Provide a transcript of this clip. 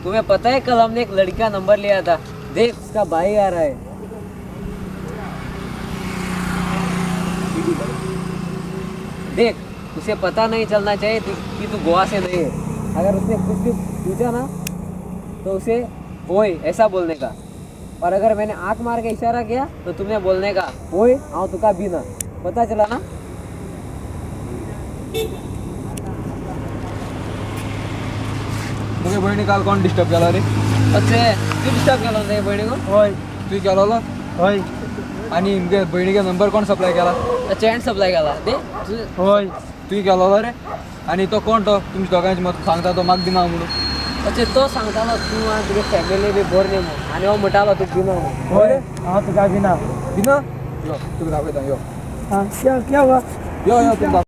तुम्हें पता है कल हमने एक लड़की का नंबर लिया था, देख उसका भाई आ रहा है। देख उसे पता नहीं चलना चाहिए कि तू गोवा से नहीं है। अगर उसने कुछ भी पूछा ना तो उसे ओए ऐसा बोलने का, और अगर मैंने आंख मार के इशारा किया तो तुमने बोलने का ओए आओ तुका भी ना। पता चला ना? तुझ्या बहिणी काल कोण डिस्टर्ब केला रे? अच्छे तू डिस्टर्ब केला होता बहिणी को? होय तू केला होय आणि बहिणीचा नंबर कोण सप्लाय केला? चॅट सप्लाय केला दे होय तू केला रे? आणि तो कोण तो तुमच्या दोघांची मत सांगता तो माग दिना म्हणून? अच्छे तो सांगतालो तू आणि तुझे फॅमिली बी बोर नाही म्हणून, आणि हो म्हटालो तू बिना म्हणून. होय हाँ तो का बिना दिना यो तुला दाखवता यो हाँ क्या क्या हुआ यो यो तुला